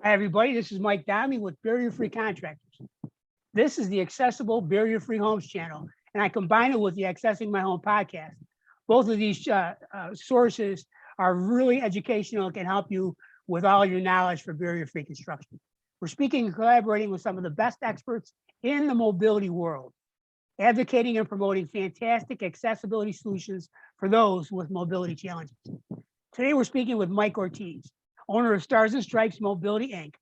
Hi, everybody. This is Mike Downey with Barrier-Free Contractors. This is the Accessible Barrier-Free Homes channel, and I combine it with the Accessing My Home podcast. Both of these sources are really educational and can help you with all your knowledge for barrier-free construction. We're speaking and collaborating with some of the best experts in the mobility world, advocating and promoting fantastic accessibility solutions for those with mobility challenges. Today, we're speaking with Mike Ortiz, owner of Stars and Stripes Mobility, Inc.,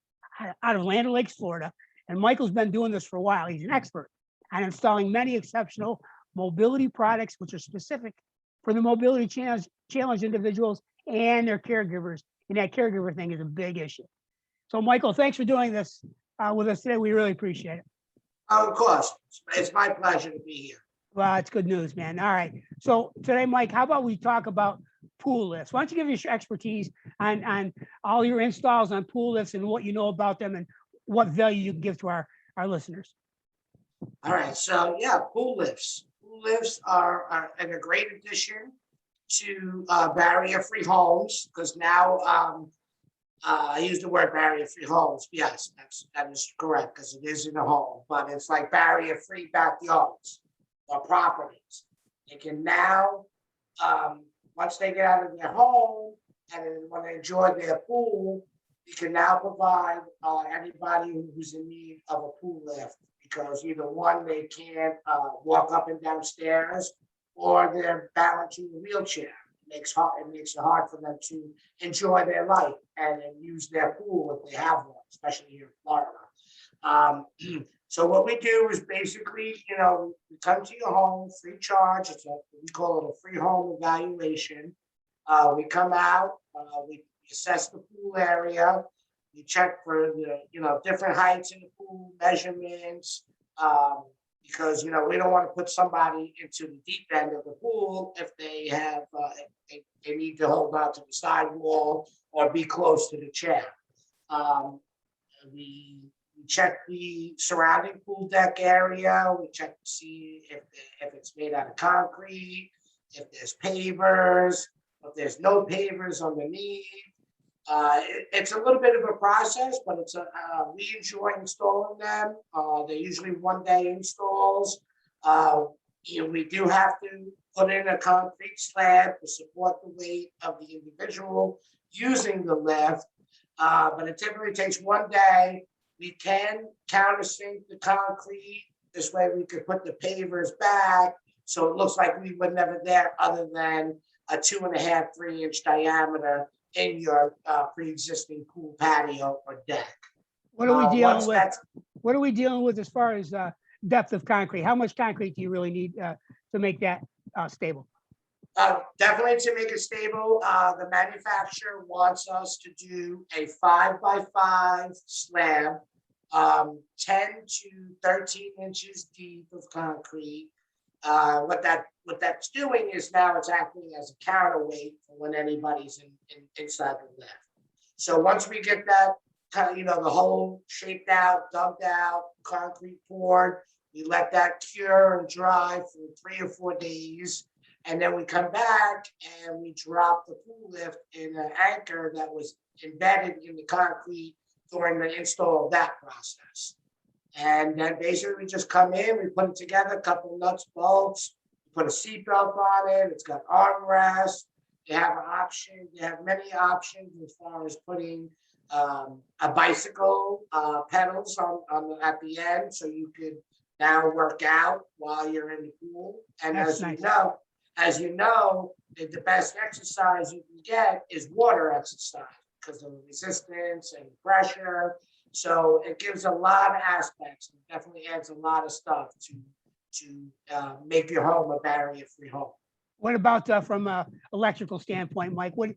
out of Land O'Lakes, Florida. And Michael's been doing this for a while. He's an expert on installing many exceptional mobility products, which are specific for the mobility challenged individuals and their caregivers. And that caregiver thing is a big issue. So, Michael, thanks for doing this with us today. We really appreciate it. Oh, of course. It's my pleasure to be here. Well, it's good news, man. All right. So today, Mike, how about we talk about pool lifts? Why don't you give us your expertise on all your installs on pool lifts and what you know about them and what value you can give to our listeners? All right. So, yeah, pool lifts. Pool lifts are a great addition to barrier-free homes because now I use the word barrier-free homes. Yes, that is correct because it is in a home, but it's like barrier-free backyards or properties. They can now, once they get out of their home and when they enjoy their pool, we can now provide anybody who's in need of a pool lift because either one, they can't walk up and down stairs or they're balanced in a wheelchair. It makes it hard for them to enjoy their life and use their pool if they have one, especially here in Florida. So what we do is basically, we come to your home free charge. We call it a free home evaluation. We come out, we assess the pool area. We check for the, different heights in the pool, measurements, because, we don't want to put somebody into the deep end of the pool if they have, they need to hold on to the sidewall or be close to the chair. We check the surrounding pool deck area. We check to see if it's made out of concrete, if there's pavers, if there's no pavers underneath. It's a little bit of a process, but we enjoy installing them. They're usually one-day installs. We do have to put in a concrete slab to support the weight of the individual using the lift, but it typically takes one day. We can countersink the concrete. This way we could put the pavers back so it looks like we were never there other than a 2.5, 3-inch diameter in your pre-existing pool patio or deck. What are we dealing with? What are we dealing with as far as depth of concrete? How much concrete do you really need to make that stable? Definitely to make it stable, the manufacturer wants us to do a 5x5 slab, 10 to 13 inches deep of concrete. What that's doing is now it's acting as a counterweight for when anybody's inside the lift. So once we get that the hole shaped out, dug out, concrete poured, we let that cure and dry for 3 or 4 days. And then we come back and we drop the pool lift in an anchor that was embedded in the concrete during the install of that process. And then basically we just come in, we put it together, a couple of nuts, bolts, put a seatbelt on it. It's got armrests. They have an option. They have many options as far as putting a bicycle pedals at the end, so you could now work out while you're in the pool. And That's as you know, the best exercise you can get is water exercise because of the resistance and pressure. So it gives a lot of aspects. It definitely adds a lot of stuff to make your home a barrier-free home. What about from an electrical standpoint, Mike? What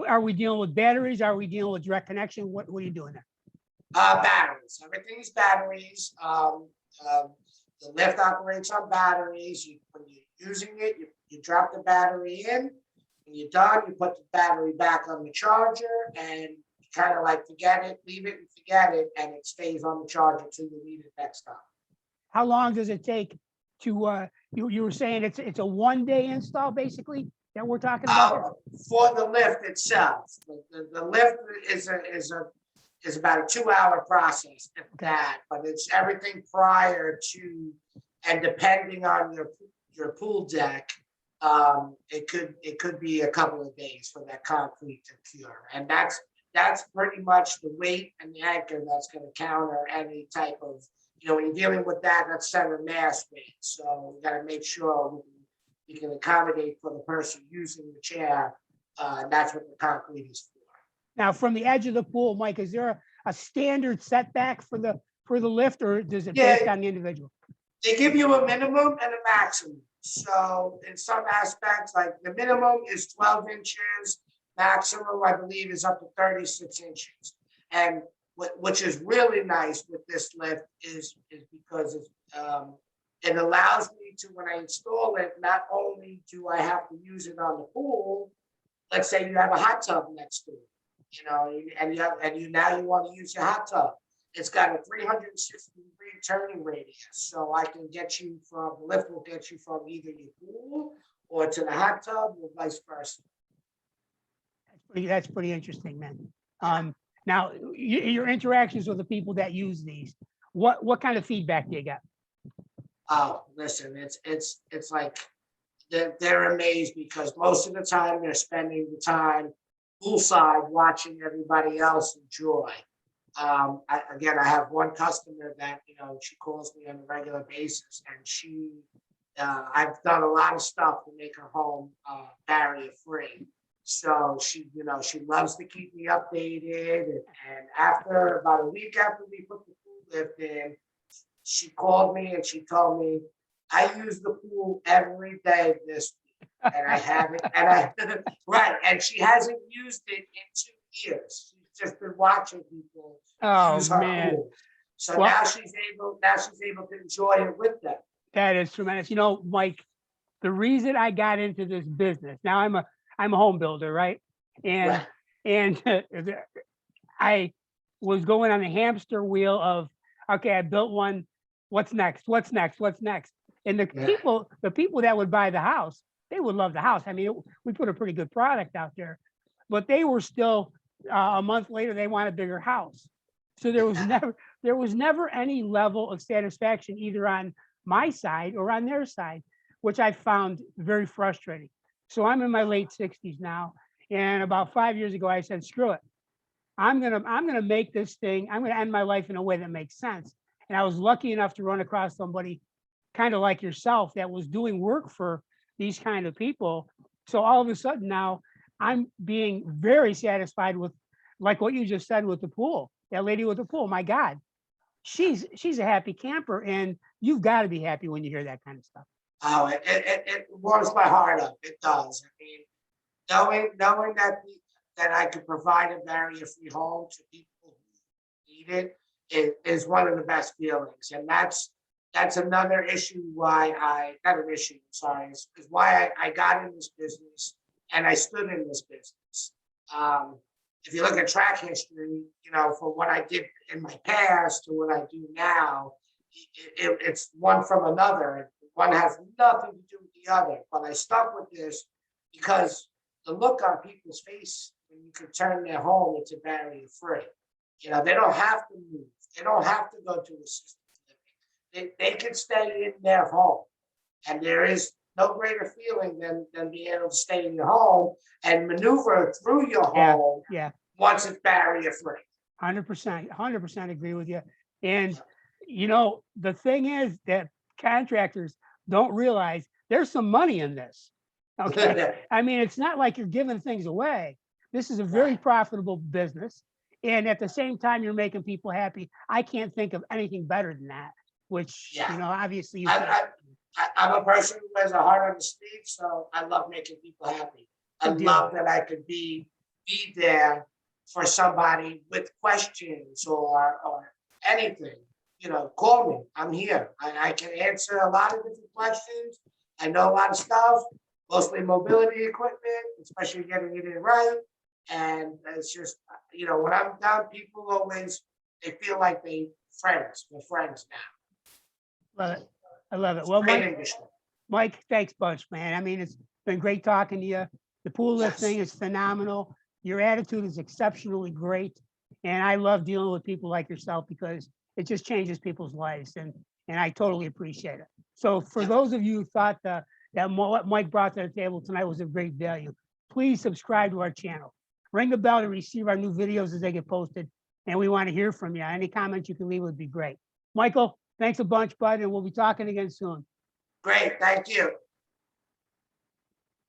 are we dealing with? Batteries? Are we dealing with direct connection? What are you doing there? Batteries. Everything's batteries. The lift operates on batteries. When you're using it, you drop the battery in. When you're done, you put the battery back on the charger and you kind of like forget it, leave it and forget it, and it stays on the charger till you need it next time. How long does it take to, you were saying it's a 1-day install basically that we're talking about? For the lift itself. The lift is is about a 2-hour process if Okay. that, but it's everything prior to, and depending on your pool deck, it could be a couple of days for that concrete to cure. And that's pretty much the weight and the anchor that's gonna counter any type of, when you're dealing with that, that's center mass weight. So we gotta make sure we can accommodate for the person using the chair. That's what the concrete is for. Now, from the edge of the pool, Mike, is there a standard setback for the lift, or does it Yeah. based on the individual? They give you a minimum and a maximum. So in some aspects, like the minimum is 12 inches, maximum, I believe, is up to 36 inches. And which is really nice with this lift is because it allows me to, when I install it, not only do I have to use it on the pool, let's say you have a hot tub next to it, and you now you want to use your hot tub. It's got a 360-degree turning radius, so I can get you from, the lift will get you from either your pool or to the hot tub or vice versa. That's pretty interesting, man. Now, your interactions with the people that use these, what kind of feedback do you get? Oh, listen, it's like they're amazed because most of the time they're spending the time poolside watching everybody else enjoy. I have one customer that, she calls me on a regular basis, and I've done a lot of stuff to make her home barrier free. So she loves to keep me updated. And after about a week after we put the pool lift in, she called me and she told me, I use the pool every day this week. And I haven't, right. And she hasn't used it in 2 years. She's just been watching people use her pool. So now she's able to enjoy it with them. That is tremendous. Mike, the reason I got into this business, now I'm a home builder, right? And I was going on the hamster wheel of, okay, I built one. What's next? What's next? What's next? And the people that would buy the house, they would love the house. I mean, we put a pretty good product out there, but they were still a month later, they want a bigger house. So there was never any level of satisfaction either on my side or on their side, which I found very frustrating. So I'm in my late 60s now, and about 5 years ago, I said, "Screw it! I'm gonna make this thing. I'm gonna end my life in a way that makes sense." And I was lucky enough to run across somebody kind of like yourself that was doing work for these kind of people. So all of a sudden now, I'm being very satisfied with, like what you just said with the pool. That lady with the pool, my God, she's a happy camper, and you've got to be happy when you hear that kind of stuff. Oh, it warms my heart up. It does. I mean, knowing that I could provide a barrier-free home to people who need it is one of the best feelings, and that's another issue why not an issue. Sorry, is why I got in this business and I stood in this business. If you look at track history, from what I did in my past to what I do now, it's one from another. One has nothing to do with the other, but I stuck with this because the look on people's face when you can turn their home into barrier free. They don't have to move. They don't have to go to assisted living. They can stay in their home. And there is no greater feeling than being able to stay in your home and maneuver through your home once it's barrier free. 100% agree with you. And, the thing is that contractors don't realize there's some money in this. Okay. I mean, it's not like you're giving things away. This is a very profitable business. And at the same time, you're making people happy. I can't think of anything better than that, which, obviously you I'm a person who has a heart on the sleeve, so I love making people happy. I love that I could be there for somebody with questions or anything. Call me. I'm here. I can answer a lot of different questions. I know a lot of stuff, mostly mobility equipment, especially getting it in right. And it's just, when I'm done, people always, they feel like we're friends now. Love it. I love it. Well, Mike, thanks bunch, man. I mean, it's been great talking to you. The pool lift thing is phenomenal. Your attitude is exceptionally great. And I love dealing with people like yourself because it just changes people's lives, and I totally appreciate it. So for Yeah. those of you who thought that what Mike brought to the table tonight was of great value, please subscribe to our channel. Ring the bell to receive our new videos as they get posted. And we want to hear from you. Any comments you can leave would be great. Michael, thanks a bunch, bud, and we'll be talking again soon. Great, thank you.